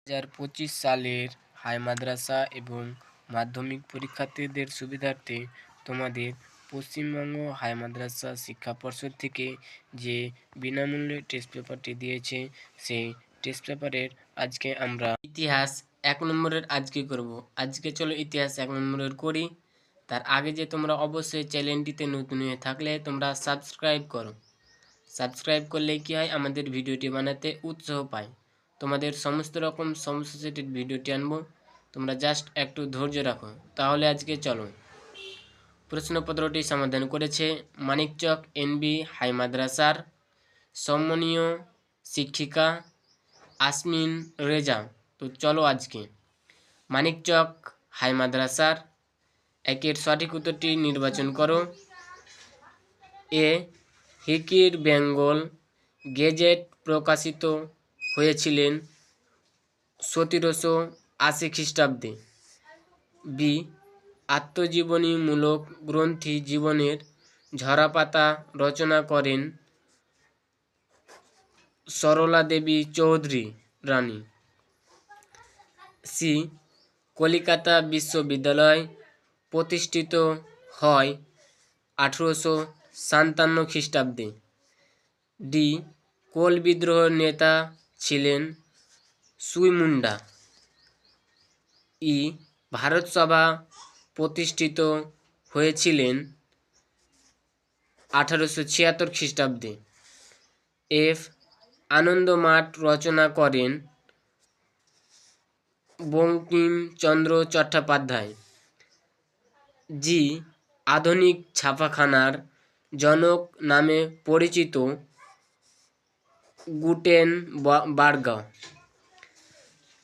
2025 সালের হাই মাদ্রাসা এবং মাধ্যমিক পরীক্ষার্থীদের সুবিধার্থে তোমাদের পশ্চিমবঙ্গ হাই মাদ্রাসা শিক্ষা পর্ষদ থেকে যে বিনামূল্যে টেস্ট পেপারটি দিয়েছে, সেই টেস্ট পেপারের আজকে আমরা ইতিহাস 1 নম্বরের আজকে করব। আজকে চলো ইতিহাস 1 নম্বরের করি। তার আগে যে তোমরা অবশ্যই চ্যানেলটিতে নতুন হয়ে থাকলে তোমরা সাবস্ক্রাইব করো। সাবস্ক্রাইব করলে কি হয়, আমাদের ভিডিওটি বানাতে উৎসাহ পায়। তোমাদের সমস্ত রকম সমস্যা সেটের ভিডিওটি আনবো, তোমরা জাস্ট একটু ধৈর্য রাখো। তাহলে আজকে চলো প্রশ্নপত্রটি সমাধান করেছে মানিকচক এনবি হাই মাদ্রাসার সম্মানীয় শিক্ষিকা আসমিন রেজা। তো চলো আজকে মানিকচক হাই মাদ্রাসার একের সঠিক উত্তরটি নির্বাচন করো। এ হিকির বেঙ্গল গেজেট প্রকাশিত হয়েছিলেন 1780 খ্রিস্টাব্দে। বি আত্মজীবনীমূলক গ্রন্থি জীবনের ঝরাপাতা রচনা করেন সরলা দেবী চৌধুরী রানী। সি কলিকাতা বিশ্ববিদ্যালয় প্রতিষ্ঠিত হয় 1857 খ্রিস্টাব্দে। ডি কোল বিদ্রোহের নেতা ছিলেন সুই-মুন্ডা। ই ভারত সভা প্রতিষ্ঠিত হয়েছিলেন 1876 খ্রিস্টাব্দে। এফ আনন্দমাঠ রচনা করেন বঙ্কিমচন্দ্র চট্টোপাধ্যায়। জি আধুনিক ছাপাখানার জনক নামে পরিচিত গুটেনবার্গ।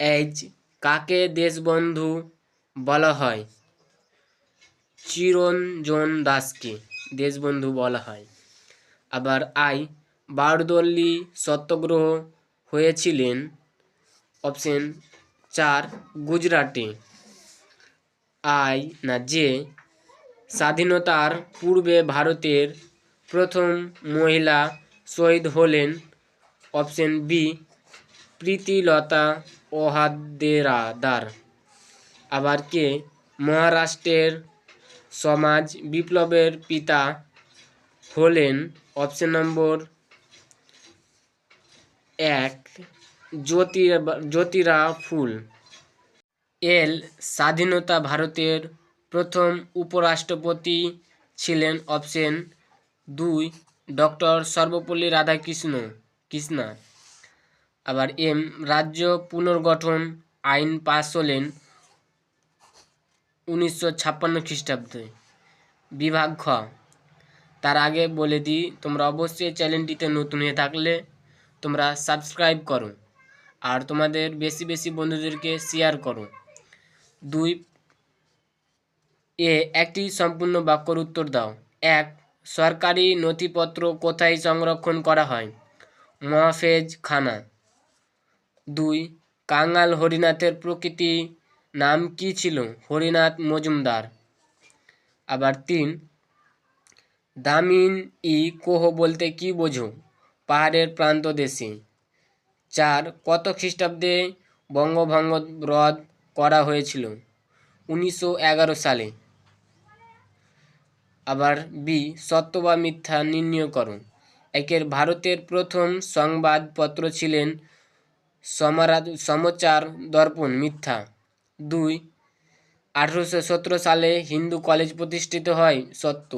এইচ কাকে দেশবন্ধু বলা হয়? চিরঞ্জন দাসকে দেশবন্ধু বলা হয়। আবার আই বারদৌলি সত্যাগ্রহ হয়েছিলেন অপশন 4 গুজরাটে। যে স্বাধীনতার পূর্বে ভারতের প্রথম মহিলা শহীদ হলেন অপশন বি প্রীতিলতা ওয়াদ্দেদার। আবার কে মহারাষ্ট্রের সমাজ বিপ্লবের পিতা হলেন অপশন নম্বর 1 জ্যোতিরা ফুল। এল স্বাধীনতা ভারতের প্রথম উপরাষ্ট্রপতি ছিলেন অপশন 2 ডক্টর সর্বপল্লী রাধাকৃষ্ণ। আবার এম রাজ্য পুনর্গঠন আইন পাস হলেন 1956 খ্রিস্টাব্দে। বিভাগ খ। তার আগে বলে দিই, তোমরা অবশ্যই চ্যানেলটিতে নতুন হয়ে থাকলে তোমরা সাবস্ক্রাইব করো আর তোমাদের বেশি বেশি বন্ধুদেরকে শেয়ার করো। 2 এ একটি সম্পূর্ণ বাক্যর উত্তর দাও। 1 সরকারি নথিপত্র কোথায় সংরক্ষণ করা হয়? মহাফেজ খানা। 2 কাঙাল হরিনাথের প্রকৃতি নাম কি ছিল? হরিনাথ মজুমদার। আবার 3 দামিন ই কোহ বলতে কি বোঝো? পাহাড়ের প্রান্ত দেশে। 4 কত খ্রিস্টাব্দে বঙ্গভঙ্গ রদ করা হয়েছিল? 1911 সালে। আবার বি সত্য বা মিথ্যা নির্ণয় করো। একের ভারতের প্রথম সংবাদপত্র ছিলেন সমাচার দর্পণ, মিথ্যা। 2 1817 সালে হিন্দু কলেজ প্রতিষ্ঠিত হয়, সত্য।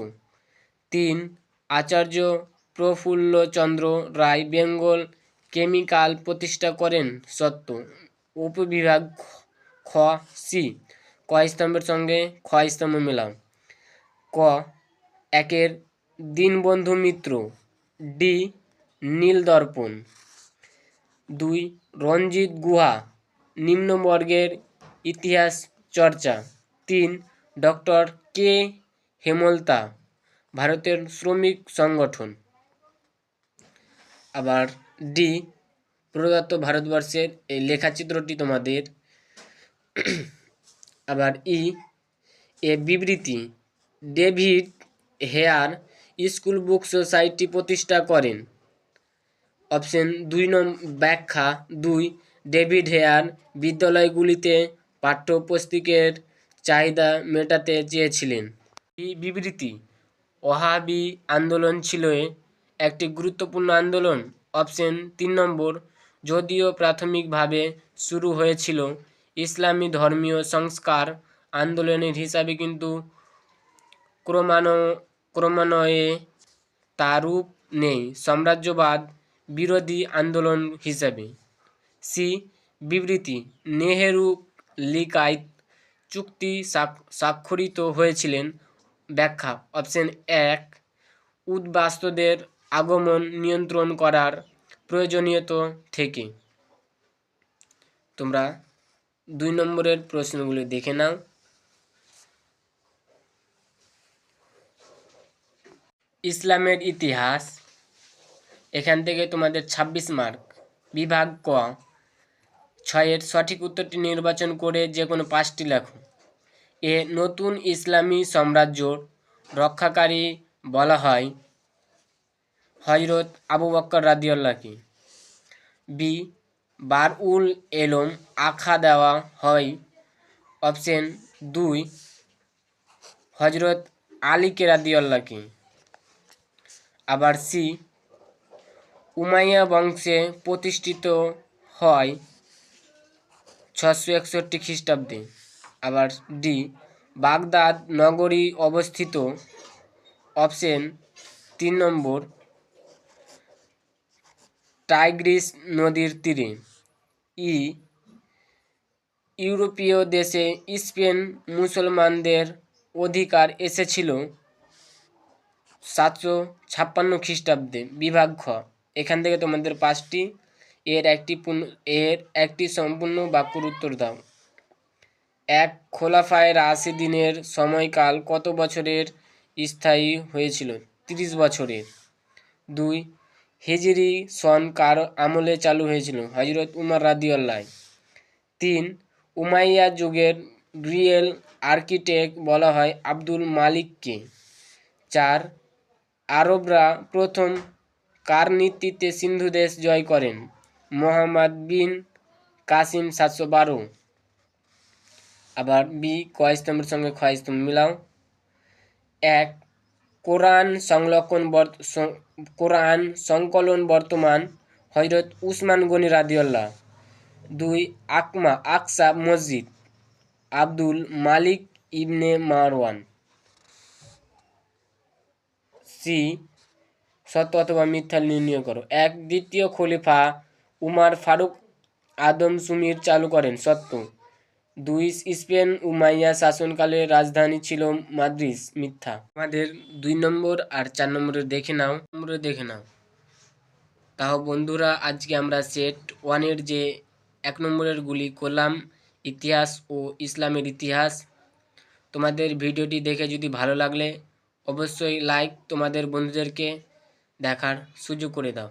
3 আচার্য প্রফুল্লচন্দ্র রায় বেঙ্গল কেমিক্যাল প্রতিষ্ঠা করেন, সত্য। উপবিভাগ খ সি ক স্তম্ভের সঙ্গে খ স্তম্ভ মেলাও। ক একের দীনবন্ধু মিত্র। ডি নীলদর্পণ। 2 রঞ্জিত গুহা নিম্নবর্গের ইতিহাস চর্চা। 3 ডক্টর কে হেমলতা ভারতের শ্রমিক সংগঠন। আবার ডি প্রদত্ত ভারতবর্ষের এই লেখাচিত্রটি তোমাদের। আবার ই এ বিবৃতি David Hare school book society প্রতিষ্ঠা করেন। অপশন 2 ব্যাখ্যা। 2 ডেভিড হেয়ার বিদ্যালয়গুলিতে পাঠ্যপুস্তকের চাহিদা মেটাতে চেয়েছিলেন। এই বিবৃতি ওয়াহাবি আন্দোলন ছিল একটি গুরুত্বপূর্ণ আন্দোলন। অপশন 3 নম্বর, যদিও প্রাথমিকভাবে শুরু হয়েছিল ইসলামী ধর্মীয় সংস্কার আন্দোলনের হিসাবে, কিন্তু ক্রমান্বয়ে তার রূপ নেই সাম্রাজ্যবাদ বিরোধী আন্দোলন হিসাবে। সি বিবৃতি, নেহেরু লিকায়ত চুক্তি স্বাক্ষরিত হয়েছিলেন। ব্যাখ্যা অপশন 1, উদ্বাস্তুদের আগমন নিয়ন্ত্রণ করার প্রয়োজনীয়তা থেকে। তোমরা 2 নম্বরের প্রশ্নগুলি দেখে নাও। ইসলামের ইতিহাস, এখান থেকে তোমাদের 26 মার্ক। বিভাগ ক, 6-এর সঠিক উত্তরটি নির্বাচন করে যে কোনো 5টি লেখো। এ নতুন ইসলামী সাম্রাজ্য রক্ষাকারী বলা হয় হযরত আবু বকর রাদিয়াল্লাহু। বি বারউল এলম আখ্যা দেওয়া হয় অপশন 2 হযরত আলীকে রাদিয়াল্লাহু। আবার সি উমাইয়া বংশে প্রতিষ্ঠিত হয় 661 খ্রিস্টাব্দে। আবার ডি বাগদাদ নগরী অবস্থিত অপশন 3 নম্বর টাইগ্রিস নদীর তীরে। ই ইউরোপীয় দেশে স্পেন মুসলমানদের অধিকার এসেছিল 756 খ্রিস্টাব্দে। বিভাগ খ, এখান থেকে তোমাদের 5টি, এর একটি সম্পূর্ণ বাক্যর উত্তর দাও। 1 খোলাফায়ে রাশিদিনের সময়কাল কত বছরের স্থায়ী হয়েছিল? 30 বছরের। 2 হিজরি সন কার আমলে চালু হয়েছিল? হযরত উমর রাদিয়াল্লাহু। 3 উমাইয়া যুগের গ্রিয়েল আর্কিটেক্ট বলা হয় আব্দুল মালিককে। 4 আরবরা প্রথম কার নেতৃত্বে সিন্ধু দেশ জয় করেন? মোহাম্মদ বিন কাসিম 712। আবার বি ক স্তম্ভের সঙ্গে খ স্তম্ভ মিলাও। 1 কোরআন সংকলন বর্তমান হযরত উসমান গনি রাদিয়াল্লাহু। 2 আকসা মসজিদ আব্দুল মালিক ইবনে মারওয়ান। সি সত্য অথবা মিথ্যা নির্ণয় করো। 1 দ্বিতীয় খলিফা উমর ফারুক আদমশুমারি চালু করেন? সত্য। 2 স্পেন উমাইয়া শাসনকালে রাজধানী ছিল মাদ্রিদ? মিথ্যা। আমাদের 2 নম্বর আর 4 নম্বরে দেখে নাও। তাও বন্ধুরা, আজকে আমরা সেট 1-এর যে 1 নম্বরের গুলি করলাম, ইতিহাস ও ইসলামের ইতিহাস। তোমাদের ভিডিওটি দেখে যদি ভালো লাগলে অবশ্যই লাইক, তোমাদের বন্ধুদেরকে দেখার সুযোগ করে দাও।